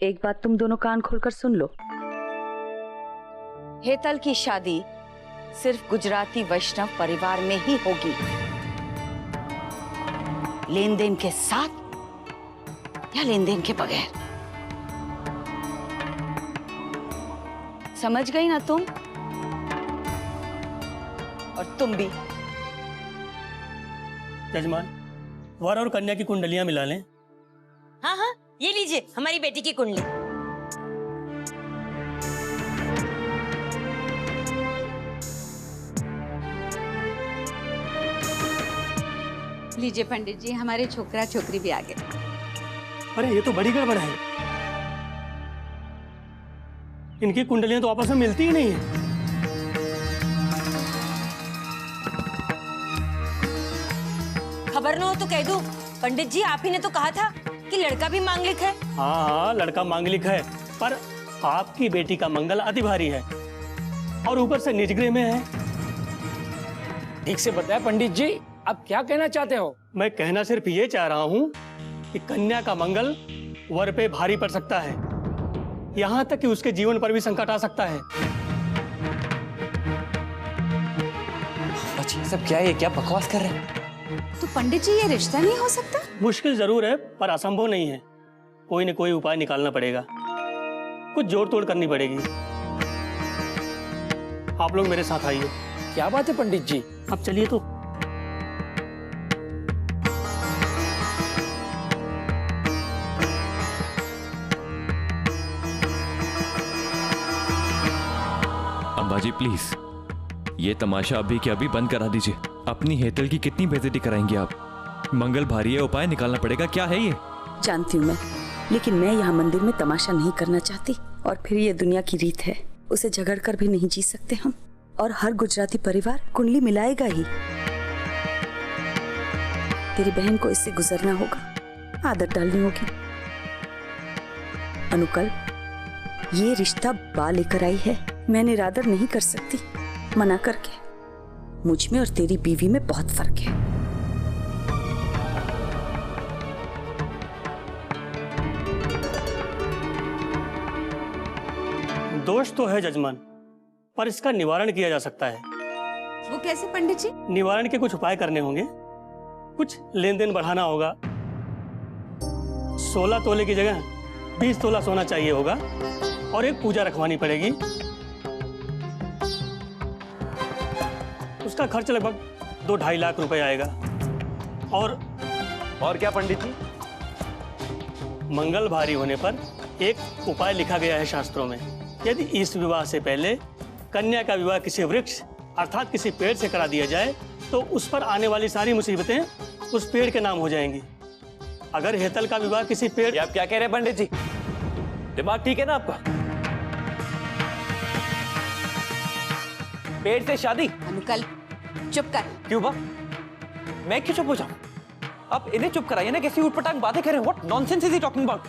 एक बात तुम दोनों कान खोलकर सुन लो। हेतल की शादी सिर्फ गुजराती वैष्णव परिवार में ही होगी, लेन देन के साथ या लेन देन के बगैर। समझ गई ना तुम? और तुम भी। जजमान, वर और कन्या की कुंडलियां मिला लें। हाँ हाँ, ये लीजिए हमारी बेटी की कुंडली। लीजिए पंडित जी, हमारे छोकरा छोकरी भी आ गए। अरे ये तो बड़ी गड़बड़ है। इनकी कुंडलियां तो आपस में मिलती ही नहीं है। खबर न हो तो कह दो, पंडित जी आप ही ने तो कहा था कि लड़का भी मांगलिक है। हाँ, लड़का मांगलिक है, पर आपकी बेटी का मंगल अति भारी है और ऊपर से निजगृह में है। ठीक से बताया पंडित जी, आप क्या कहना चाहते हो? मैं कहना सिर्फ ये चाह रहा हूँ कि कन्या का मंगल वर पे भारी पड़ सकता है, यहाँ तक कि उसके जीवन पर भी संकट आ सकता है। अच्छा, सब क्या है? क्या बकवास कर रहे हैं? तो पंडित जी ये रिश्ता नहीं हो सकता? मुश्किल जरूर है पर असंभव नहीं है। कोई न कोई उपाय निकालना पड़ेगा, कुछ जोड़ तोड़ करनी पड़ेगी। आप लोग मेरे साथ आइए। क्या बात है पंडित जी? अब चलिए तो। अंबाजी प्लीज, ये तमाशा अभी के अभी बंद करा दीजिए। अपनी हेतल की कितनी बेइज्जती कराएंगे आप? मंगल भारी है, उपाय निकालना पड़ेगा। क्या है ये? जानती हूँ मैं, लेकिन मैं यहाँ मंदिर में तमाशा नहीं करना चाहती। और फिर ये दुनिया की रीत है, उसे झगड़ कर भी नहीं जी सकते हम। और हर गुजराती परिवार कुंडली मिलाएगा ही। तेरी बहन को इससे गुजरना होगा, आदत डालनी होगी। अनुकल, ये रिश्ता बा लेकर आई है, मैं निरादर नहीं कर सकती मना करके। मुझ में और तेरी बीवी में बहुत फर्क है। दोष तो है जजमान, पर इसका निवारण किया जा सकता है। वो कैसे पंडित जी? निवारण के कुछ उपाय करने होंगे, कुछ लेन देन बढ़ाना होगा। 16 तोले की जगह 20 तोला सोना चाहिए होगा और एक पूजा रखवानी पड़ेगी। उसका खर्च लगभग 2-2.5 लाख रुपए आएगा। और क्या पंडित जी? मंगल भारी होने पर एक उपाय लिखा गया है शास्त्रों में। यदि इस विवाह से पहले कन्या का विवाह किसी वृक्ष अर्थात किसी पेड़ से करा दिया जाए तो उस पर आने वाली सारी मुसीबतें उस पेड़ के नाम हो जाएंगी। अगर हेतल का विवाह किसी पेड़... आप क्या कह रहे हैं पंडित जी? दिमाग ठीक है ना आपका? पेड़ से शादी? अनुकल चुप कर। क्यों बा? मैं क्यों चुप हो जाऊं? आप इन्हें चुप कराइए ना, कैसी उटपटांग बातें कर रहे हैं? What nonsense is he talking about?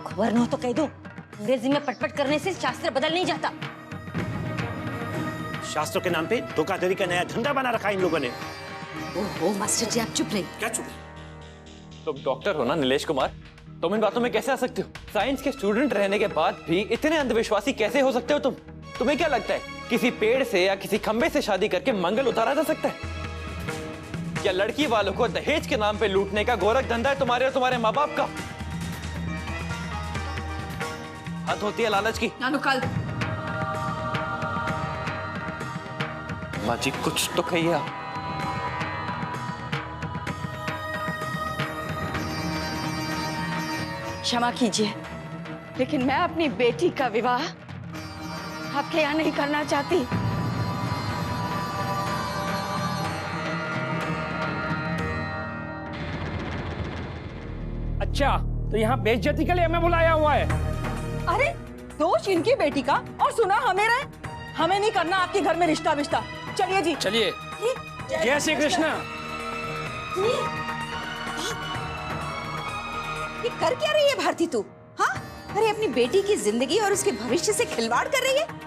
खबर न हो तो कह दो, अंग्रेजी में पटपट करने से शास्त्र बदल नहीं जाता। शास्त्रों के नाम पे धोखाधड़ी का नया धंधा बना रखा है इन लोगों ने। ओहो मास्टर जी, आप चुप रहिए। क्या चुप? तुम डॉक्टर हो ना नीलेश कुमार, तुम इन बातों में कैसे आ सकते हो? साइंस के स्टूडेंट रहने के बाद भी इतने अंधविश्वासी कैसे हो सकते हो तुम? तुम्हें क्या लगता है किसी पेड़ से या किसी खंबे से शादी करके मंगल उतारा जा सकता है? या लड़की वालों को दहेज के नाम पे लूटने का गोरख धंधा है तुम्हारे और तुम्हारे माँ बाप का? हद होती है लालच की। अनुकल माँ जी कुछ तो कहिए आप। क्षमा कीजिए, लेकिन मैं अपनी बेटी का विवाह आपके यहाँ नहीं करना चाहती। अच्छा, तो यहाँ बेइज्जती के लिए हमें बुलाया हुआ है? अरे दोष इनकी बेटी का और सुना हमें रहे। हमें नहीं करना आपके घर में रिश्ता विश्ता। चलिए जी, चलिए। जय श्री कृष्ण। ये कर क्या रही है भारती तू? हाँ, अरे अपनी बेटी की जिंदगी और उसके भविष्य से खिलवाड़ कर रही है।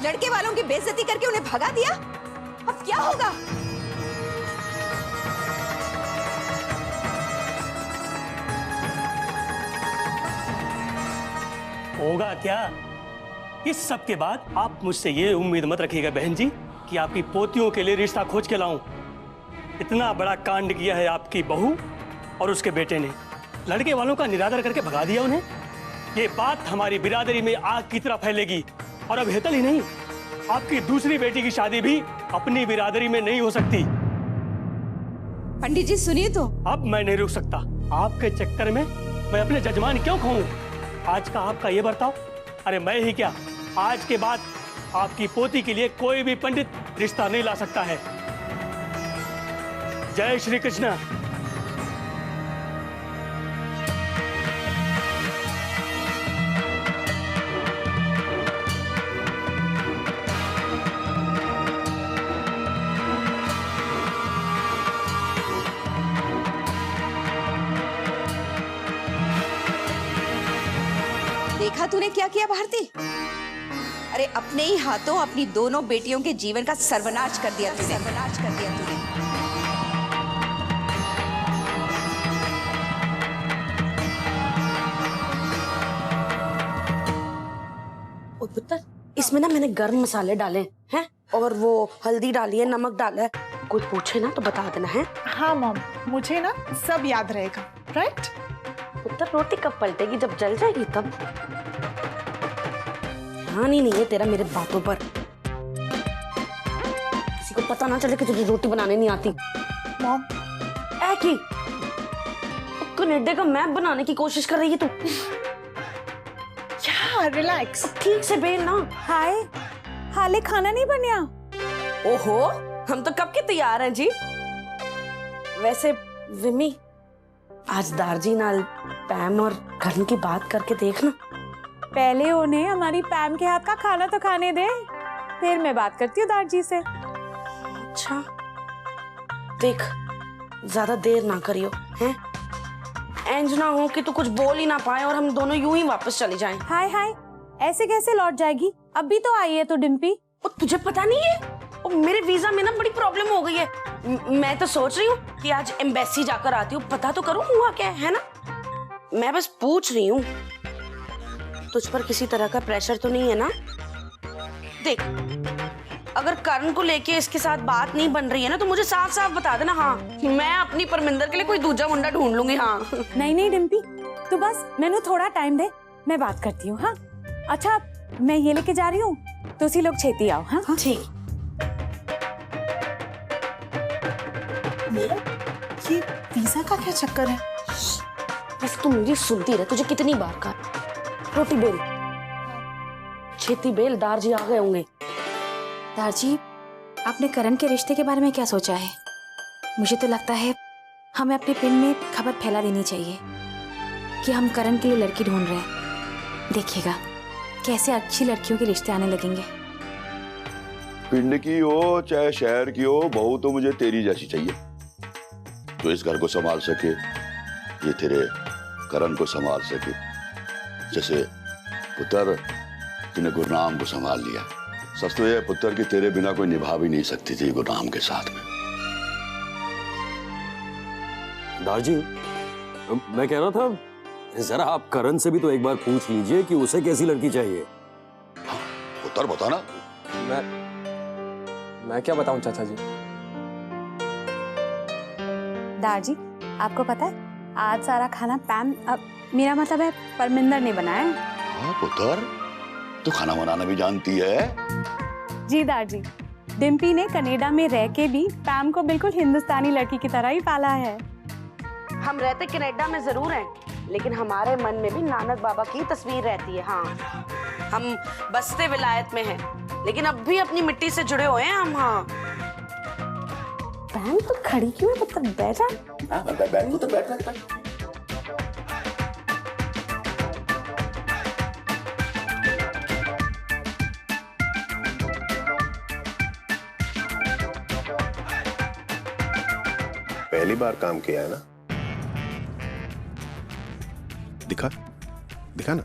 लड़के वालों की बेइज्जती करके उन्हें भगा दिया। अब क्या होगा? होगा क्या? इस सब के बाद आप मुझसे ये उम्मीद मत रखिएगा बहन जी कि आपकी पोतियों के लिए रिश्ता खोज के लाऊं। इतना बड़ा कांड किया है आपकी बहू और उसके बेटे ने, लड़के वालों का निरादर करके भगा दिया उन्हें। ये बात हमारी बिरादरी में आग की तरह फैलेगी और अब हेतल ही नहीं, आपकी दूसरी बेटी की शादी भी अपनी बिरादरी में नहीं हो सकती। पंडित जी सुनिए तो। अब मैं नहीं रुक सकता। आपके चक्कर में मैं अपने जजमान क्यों खोऊं? आज का आपका ये बर्ताव, अरे मैं ही क्या, आज के बाद आपकी पोती के लिए कोई भी पंडित रिश्ता नहीं ला सकता है। जय श्री कृष्ण। देखा तूने क्या किया भारती? अरे अपने ही हाथों अपनी दोनों बेटियों के जीवन का सर्वनाश कर दिया तूने। सर्वनाश कर दिया तूने। ओ पुत्र, इसमें ना मैंने गर्म मसाले डाले हैं और वो हल्दी डाली है, नमक डाला है। कोई पूछे ना तो बता देना है। हाँ मॉम, मुझे ना सब याद रहेगा, राइट? पुत्र रोटी कब पलटेगी? जब जल जाएगी तब। ध्यान ही नहीं है तेरा मेरे बातों पर। किसी को पता ना चले कि तुझे रोटी बनाने नहीं आती। मॉम की कनाडा का मैप बनाने की कोशिश कर रही है तू। क्या? रिलैक्स। ठीक से बेल ना। हाय, हाले खाना नहीं बनया? ओहो, हम तो कब के तैयार हैं जी। वैसे विमी, आज दारजी नाल पैम और करण की बात करके देखना। पहले उन्हें हमारी पैम के हाथ का खाना तो खाने दे, फिर मैं बात करती हूँ दारजी से। अच्छा, देख ज्यादा देर ना करियो, हैं? इंज ना हो कि तू कुछ बोल ही ना पाए और हम दोनों यूं ही वापस चले जाएं। हाय हाय, ऐसे कैसे लौट जाएगी? अभी तो आई है तो डिम्पी। और तुझे पता नहीं है, और मेरे वीजा में ना बड़ी प्रॉब्लम हो गई है। मैं तो सोच रही हूँ कि आज एम्बेसी जाकर आती हूँ, पता तो करूँ हुआ क्या है ना। मैं बस पूछ रही हूँ, तुझ पर किसी तरह का प्रेशर तो नहीं है ना? देख, अगर करण को लेके इसके साथ बात नहीं बन रही है ना तो मुझे साफ साफ बता देना। हाँ, मैं अपनी परमिंदर के लिए कोई दूजा मुंडा ढूंढ लूंगी। हाँ नहीं नहीं डिम्पी, तू बस मैंने थोड़ा टाइम दे, मैं बात करती हूँ। हाँ अच्छा, मैं ये लेके जा रही हूँ, तो उसी लोग छेती आओ। हाँ ठीक। ये वीजा का क्या चक्कर है? बस तू मुझे सुनती रहे, तुझे कितनी बार कहा। रोटी बेल, छेती बेल, दारजी आ गए होंगे। दारजी, आपने करण के रिश्ते के बारे में क्या सोचा है? मुझे तो लगता है हमें अपने पिंड में खबर फैला देनी चाहिए कि हम करण के लिए लड़की ढूंढ रहे हैं। देखिएगा कैसे अच्छी लड़कियों के रिश्ते आने लगेंगे। पिंड की हो चाहे शहर की हो, बहू तो मुझे तेरी जैसी चाहिए, तो इस घर को संभाल सके, ये तेरे करण को संभाल सके, जैसे पुत्र तूने गुरनाम को संभाल लिया। सच तो यह पुत्र की तेरे बिना कोई निभा भी नहीं सकती थी गुरनाम के साथ में। दारजी, मैं कह रहा था जरा आप करण से भी तो एक बार पूछ लीजिए कि उसे कैसी लड़की चाहिए। हाँ, पुत्र बताना। मैं क्या बताऊं चाचा जी। दारजी, आपको पता है आज सारा खाना पैम, मेरा मतलब है परमिंदर ने बनाया है। हाँ पुत्र, तू खाना बनाना भी जानती है? जी दारजी, डिम्पी ने कनाडा में रह के भी पैम को बिल्कुल हिंदुस्तानी लड़की की तरह ही पाला है। हम रहते कनाडा में जरूर हैं, लेकिन हमारे मन में भी नानक बाबा की तस्वीर रहती है। हाँ, हम बसते विलायत में हैं, लेकिन अब भी अपनी मिट्टी से जुड़े हुए हैं हम। हाँ, बहन तो खड़ी क्यों है? पुत्र बैठा। बहन तो बैठ सकता। पहली बार काम किया है ना? दिखा दिखा ना।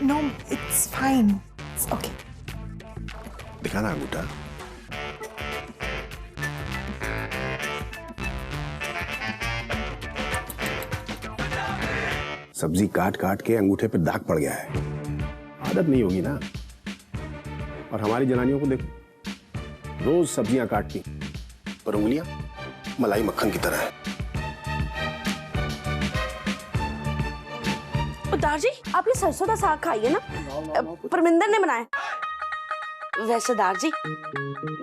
No it's fine, okay. दिखा ना अंगूठा। सब्जी काट काट के अंगूठे पे दाग पड़ गया है। आदत नहीं होगी ना। और हमारी जनानियों को देखो, रोज सब्जियां काटती पर उंगलियां मलाई मक्खन की तरह है। दार जी, आप ये सरसों का साग खाइए ना, परमिंदर ने बनाया। वैसे दार जी,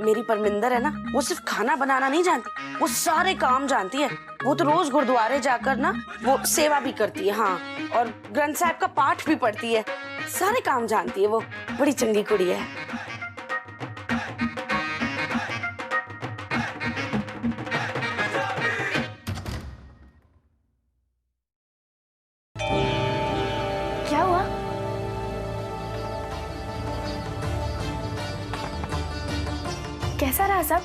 मेरी परमिंदर है ना, वो सिर्फ खाना बनाना नहीं जानती, वो सारे काम जानती है। वो तो रोज गुरुद्वारे जाकर ना वो सेवा भी करती है, हाँ, और ग्रंथ साहिब का पाठ भी पढ़ती है। सारे काम जानती है वो, बड़ी चंगी कुड़ी है। क्या हुआ? कैसा रहा सब?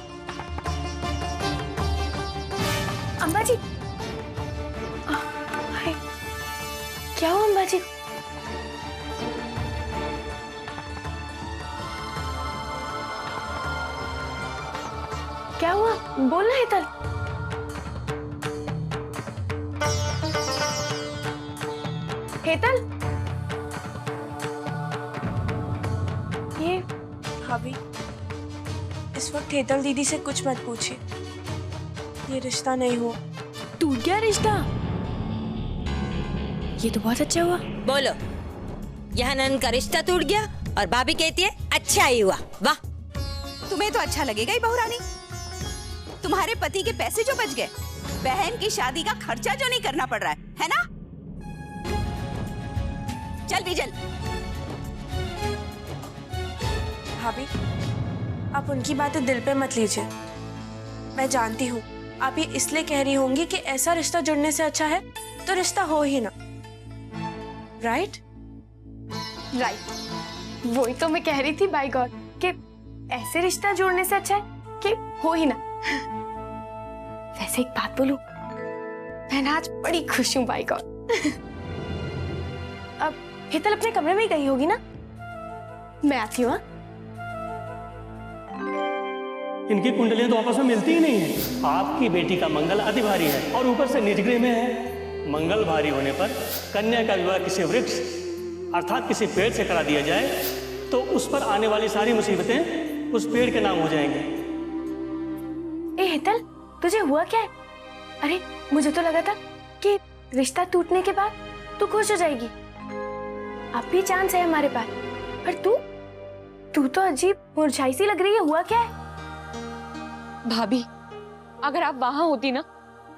अम्बा जी, क्या हुआ अम्बा जी? क्या हुआ? बोलना है तल। हेतल, ये भाभी, इस वक्त हेतल दीदी से कुछ मत पूछिए, ये रिश्ता नहीं हुआ। टूट गया रिश्ता? ये तो बहुत अच्छा हुआ। बोलो, यहाँ नन का रिश्ता टूट गया और भाभी कहती है अच्छा ही हुआ। वाह, तुम्हें तो अच्छा लगेगा ही बहू रानी। तुम्हारे पति के पैसे जो बच गए, बहन की शादी का खर्चा जो नहीं करना पड़ रहा है ना? चल बीजल। भाभी, आप उनकी बातें दिल पे मत लीजिए। मैं जानती हूँ आप ये इसलिए कह रही होंगी कि ऐसा रिश्ता जुड़ने से अच्छा है तो रिश्ता हो ही ना, राइट? राइट, वही तो मैं कह रही थी बाय गॉड कि ऐसे रिश्ता जोड़ने से अच्छा है कि हो ही ना। वैसे एक बात बोलूं, मैं आज बड़ी खुश हूँ बाय गॉड। अब हेतल अपने कमरे में ही गई होगी ना, मैं आती हूँ। इनकी कुंडलियां तो आपस में मिलती ही नहीं है। आपकी बेटी का मंगल अति भारी है और ऊपर से निजगृह में है। मंगल भारी होने पर कन्या का विवाह किसी वृक्ष अर्थात किसी पेड़ से करा दिया जाए तो उस पर आने वाली सारी मुसीबतें उस पेड़ के नाम हो जाएंगी। ए हेतल, तुझे हुआ क्या है? अरे मुझे तो लगा था कि रिश्ता टूटने के बाद तू खुश हो जाएगी। अब भी चांस है हमारे पास, पर तू तो अजीब मुरझाई सी लग रही है। हुआ क्या है? भाभी, अगर आप वहां होती ना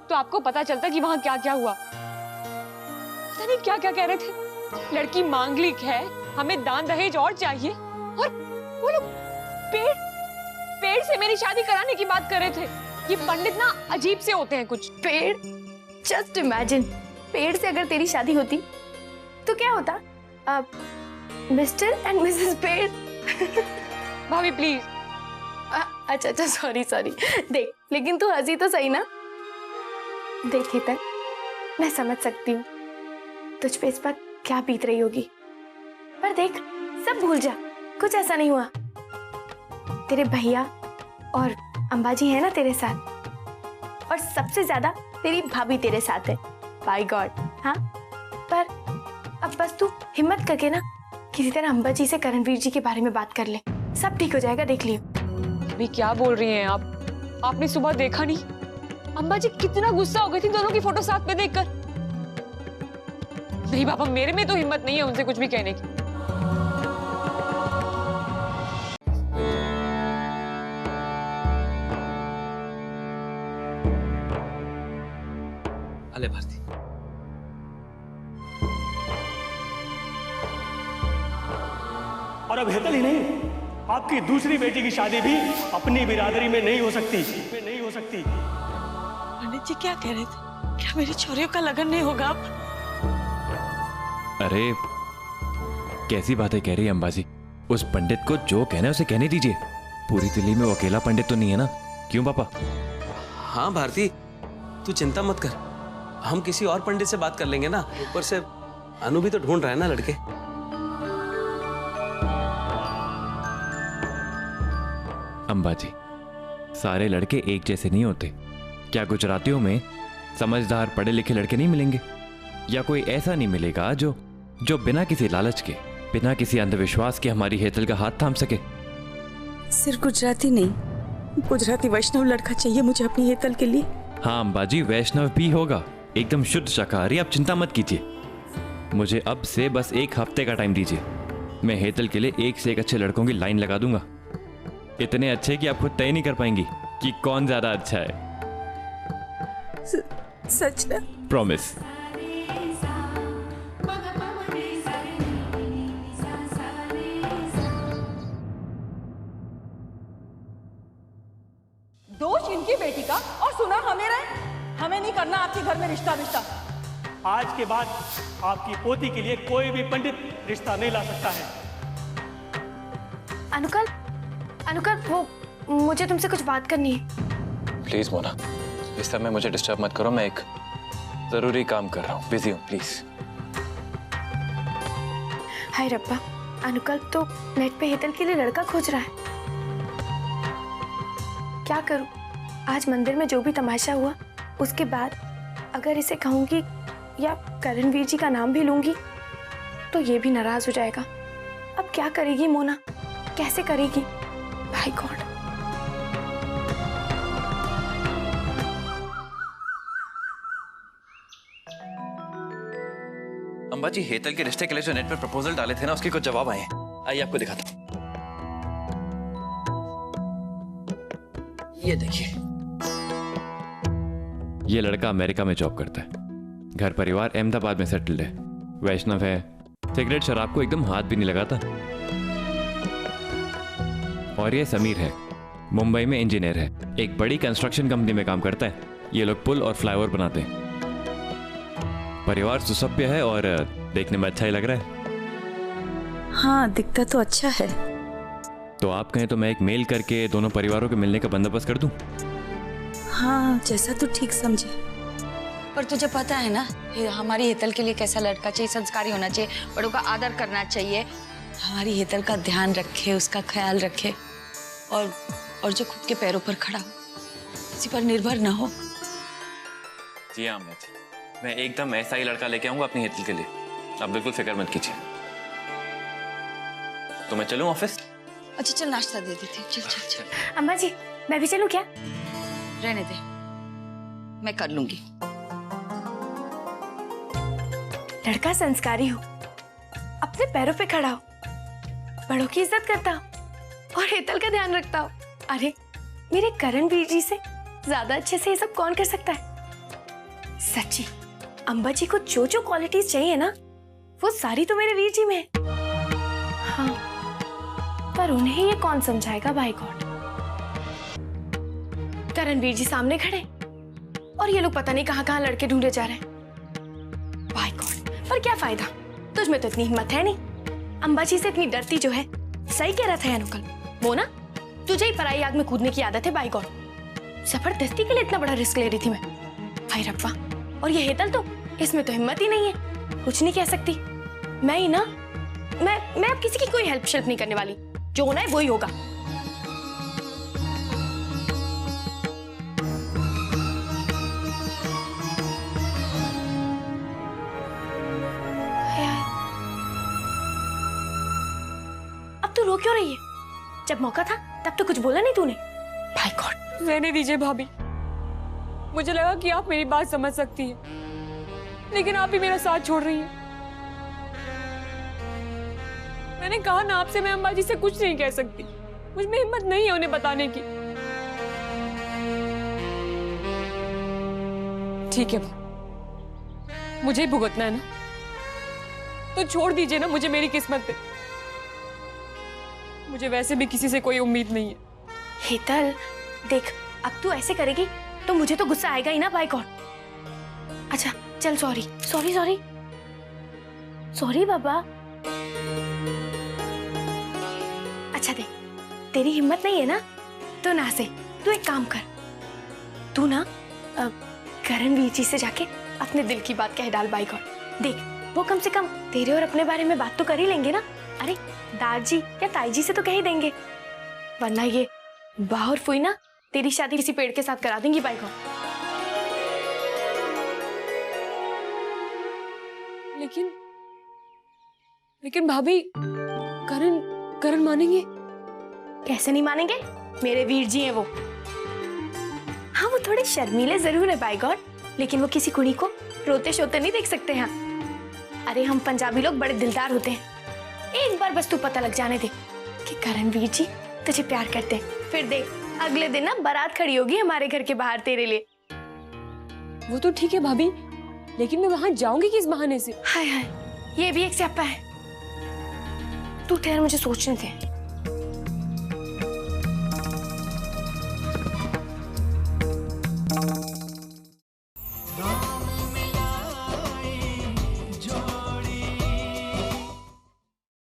तो आपको पता चलता कि वहां क्या क्या हुआ। पता नहीं क्या क्या कह रहे थे। लड़की मांगलिक है, हमें दान दहेज और चाहिए, और वो लोग पेड़ से मेरी शादी कराने की बात कर रहे थे। ये पंडित ना अजीब से होते हैं कुछ। पेड़? जस्ट इमेजिन, पेड़ से अगर तेरी शादी होती तो क्या होता? मिस्टर एंड मिसेस पेड़। भाभी प्लीज। अच्छा सॉरी। देख, लेकिन तू हंसी तो सही ना। देख हेतल, मैं समझ सकती हूँ तुझ पे इस वक्त क्या बीत रही होगी, पर देख, सब भूल जा, कुछ ऐसा नहीं हुआ। तेरे भैया और अंबाजी है ना तेरे साथ, और सबसे ज्यादा तेरी भाभी तेरे साथ है, बाय गॉड। हाँ, पर अब बस तू हिम्मत करके ना किसी तरह अंबाजी से करणवीर जी के बारे में बात कर ले, सब ठीक हो जाएगा, देख लियो। अभी क्या बोल रही हैं आप? आपने सुबह देखा नहीं अंबाजी कितना गुस्सा हो गई थी दोनों की फोटो साथ में देखकर। नहीं बाबा, मेरे में तो हिम्मत नहीं है उनसे कुछ भी कहने की। अले भारती, और अब हेतल ही नहीं, आपकी दूसरी बेटी की शादी भी अपनी बिरादरी में नहीं हो सकती। पंडित जी क्या कह रहे थे? क्या मेरी छोरियों का लगन नहीं होगा अब? अरे कैसी बातें कह रही है अंबाजी? उस पंडित को जो कहना है उसे कहने दीजिए। पूरी दिल्ली में वो अकेला पंडित तो नहीं है ना, क्यों पापा? हाँ भारती, तू चिंता मत कर, हम किसी और पंडित से बात कर लेंगे ना। ऊपर से अनु भी तो ढूंढ रहा है ना लड़के। अंबाजी, सारे लड़के एक जैसे नहीं होते। क्या गुजरातियों में समझदार पढ़े लिखे लड़के नहीं मिलेंगे? या कोई ऐसा नहीं मिलेगा जो बिना किसी लालच के बिना किसी अंधविश्वास के हमारी हेतल का हाथ थाम सके। सिर्फ गुजराती नहीं, गुजराती वैष्णव लड़का चाहिए मुझे अपनी हेतल के लिए। हाँ अंबाजी, वैष्णव भी होगा, एकदम शुद्ध शाकाहारी। आप चिंता मत कीजिए, मुझे अब से बस 1 हफ्ते का टाइम दीजिए। मैं हेतल के लिए एक से एक अच्छे लड़कों की लाइन लगा दूंगा, इतने अच्छे कि आप खुद तय नहीं कर पाएंगी कि कौन ज्यादा अच्छा है। सच ना? प्रॉमिस। दोष इनकी बेटी का और सुना हमें रहे। हमें नहीं करना आपके घर में रिश्ता। आज के बाद आपकी पोती के लिए कोई भी पंडित रिश्ता नहीं ला सकता है। अनुकल वो मुझे तुमसे कुछ बात करनी है। प्लीज मोना, इस समय मुझे डिस्टर्ब मत करो, मैं एक जरूरी काम कर रहा हूँ, बिजी हूँ, प्लीज। हाय रब्बा, अनुकल तो नेट पे हेतल के लिए लड़का खोज रहा है। क्या करूं? आज मंदिर में जो भी तमाशा हुआ उसके बाद अगर इसे कहूंगी या करणवीर जी का नाम भी लूंगी तो ये भी नाराज हो जाएगा। अब क्या करेगी मोना, कैसे करेगी? भाई गॉड। अंबाजी, हेतल के रिश्ते के लिए जो नेट पर प्रपोजल डाले थे ना, उसके कुछ जवाब आए हैं। आइए आपको दिखाता हूँ। ये देखिए। ये लड़का अमेरिका में जॉब करता है, घर परिवार अहमदाबाद में सेटल्ड है, वैष्णव है, सिगरेट शराब को एकदम हाथ भी नहीं लगाता। और ये समीर है, मुंबई में इंजीनियर है, एक बड़ी कंस्ट्रक्शन कंपनी में काम करता है। ये लोग पुल और फ्लाईओवर बनाते हैं। परिवार सुसभ्य है और देखने में अच्छा ही लग रहा है। हाँ, दिखता तो अच्छा है। तो आप कहें तो मैं एक मेल करके दोनों परिवारों के मिलने का बंदोबस्त कर दूं? हाँ, जैसा तू ठीक समझे। पर तुझे पता है ना हमारी हेतल के लिए कैसा लड़का चाहिए, संस्कारी होना चाहिए, बड़ों का आदर करना चाहिए, हमारी हेतल का ध्यान रखे, उसका ख्याल रखे और जो खुद के पैरों पर खड़ा हो, किसी पर निर्भर ना हो। जी हाँ, मैं एकदम ऐसा ही लड़का लेके आऊंगा अपनी हेतल के लिए, आप बिल्कुल फिक्र मत कीजिए। तो मैं चलूं ऑफिस? अच्छा चल, नाश्ता दे देते। चल चल चल। अम्मा जी, मैं भी चलूं क्या? रहने दे, मैं कर लूंगी। लड़का संस्कारी हो, अपने पैरों पे खड़ा हो, बड़ों की इज्जत करता हो और हेतल का ध्यान रखता हो। अरे मेरे करणवीर जी से ज्यादा अच्छे से ये सब कौन कर सकता है? सच्ची, अम्बा जी को जो जो क्वालिटीज चाहिए ना, वो सारी तो मेरे वीर जी में है। हाँ, पर उन्हें ये कौन समझाएगा? भाई गॉड। करणवीर जी सामने खड़े और ये लोग पता नहीं कहां कहां लड़के ढूंढे जा रहे हैं। भाई गॉड, पर क्या फायदा, तुझमें तो इतनी हिम्मत है नहीं। अम्बा जी से इतनी डरती जो है। सही कह रहा था अनुकल, वो ना तुझे ही पराई आग में कूदने की आदत है। बाई गॉड, जबरदस्ती के लिए इतना बड़ा रिस्क ले रही थी मैं। भाई रब्बा, और ये हेतल तो, इसमें तो हिम्मत ही नहीं है, कुछ नहीं कह सकती। मैं ही ना, मैं अब किसी की कोई हेल्प शेल्प नहीं करने वाली, जो होना है वही होगा। अब तू रो क्यों रही है? जब मौका था तब तो कुछ बोला नहीं तूने। भाई गॉड। रहने दीजिए भाभी, मुझे लगा कि आप मेरी बात समझ सकती हैं, लेकिन आप ही मेरा साथ छोड़ रही हैं। मैंने कहा ना आपसे, मैं अम्बा जी से कुछ नहीं कह सकती, मुझ में हिम्मत नहीं है उन्हें बताने की। ठीक है, मुझे ही भुगतना है ना, तो छोड़ दीजिए ना मुझे मेरी किस्मत पे। मुझे वैसे भी किसी से कोई उम्मीद नहीं है। हेतल देख, अब तू ऐसे करेगी तो मुझे तो गुस्सा आएगा ही ना। भाई गॉड। अच्छा चल, सॉरी सॉरी सॉरी सॉरी बाबा। अच्छा देख, तेरी हिम्मत नहीं है ना तो ना से, तू एक काम कर, तू ना करणवीर जी से जाके अपने दिल की बात कह डाल। भाई गॉड, देख वो कम से कम तेरे और अपने बारे में बात तो कर ही लेंगे ना। अरे दादी या ताई जी से तो कह ही देंगे, वरना ये बा और फुई ना तेरी शादी किसी पेड़ के साथ करा देंगी। भाई गॉड। लेकिन लेकिन भाभी करण मानेंगे? कैसे नहीं मानेंगे? मेरे वीर जी हैं वो। हाँ, वो थोड़े शर्मीले जरूर है बाय गॉड, लेकिन वो किसी कुड़ी को रोते शोते नहीं देख सकते हैं। अरे हम पंजाबी लोग बड़े दिलदार होते हैं। एक बार बस तू पता लग जाने दे कि करण वीर जी तुझे प्यार करते हैं, फिर देख अगले दिन ना बारात खड़ी होगी हमारे घर के बाहर तेरे लिए। वो तो ठीक है भाभी, लेकिन मैं वहां जाऊंगी किस बहाने से? हाय हाय, ये भी एक स्यापा है। तू ठहर, मुझे सोचने दे।